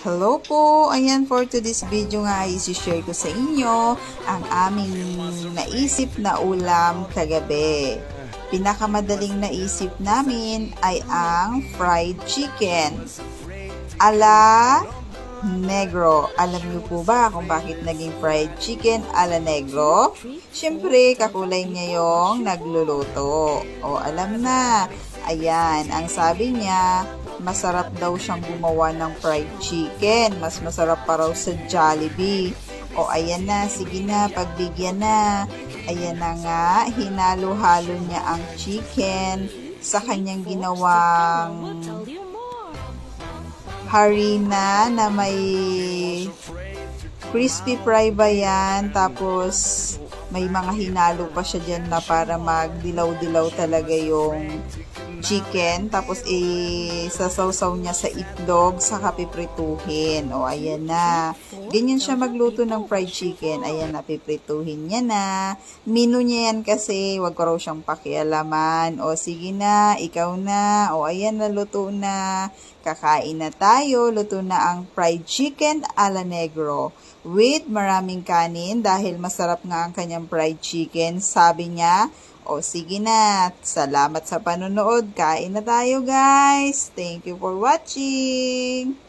Hello po! Ayan, for today's video nga isi-share ko sa inyo ang aming naisip na ulam kagabi. Pinakamadaling naisip namin ay ang fried chicken ala negro. Alam niyo po ba kung bakit naging fried chicken ala negro? Siyempre, kakulay niya yung nagluluto. O, alam na. Ayan, ang sabi niya, masarap daw siyang gumawa ng fried chicken. Mas masarap pa raw sa Jollibee. O, ayan na. Sige na, pagbigyan na. Ayan na nga, hinalo-halo niya ang chicken sa kanyang ginawang harina na may crispy fry ba yan. Tapos, may mga hinalo pa siya dyan na para magdilaw-dilaw talaga yung chicken. Tapos, sasawsaw niya sa itlog, saka piprituhin. O, ayan na. Ganyan siya magluto ng fried chicken. Ayan na, piprituhin niya na. Menu niya yan kasi, wag ko raw siyang pakialaman. O, sige na, ikaw na. O, ayan na, luto na. Kakain na tayo. Luto na ang fried chicken ala negro. With maraming kanin dahil masarap nga ang kanyang fried chicken. Sabi niya, o sige na, salamat sa panonood. Kain na tayo guys. Thank you for watching.